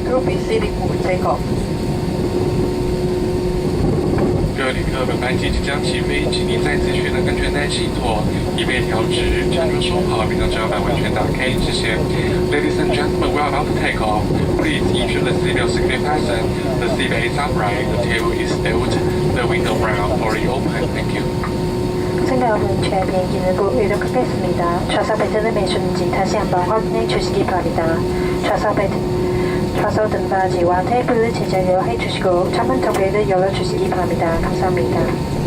Group is leading for takeoff. 各位旅客，本班机即将起飞，请您再次选择安全带系妥，椅背调直，乘坐收好，并将遮板完全打开，谢谢。Ladies and gentlemen, we are about to take off. Please ensure the seatbelt securely fastened. The seatbelt is upright. The table is stowed. The window brown fully open. Thank you. 승객 여러분, 저희 비행기는 곧 이륙하겠습니다. 좌석 벨트는 매주는지 다시 한번 확인해 주시기 바랍니다. 좌석 등받이와 테이블을 제자리로 해주시고 창문 터미를 열어주시기 바랍니다. 감사합니다.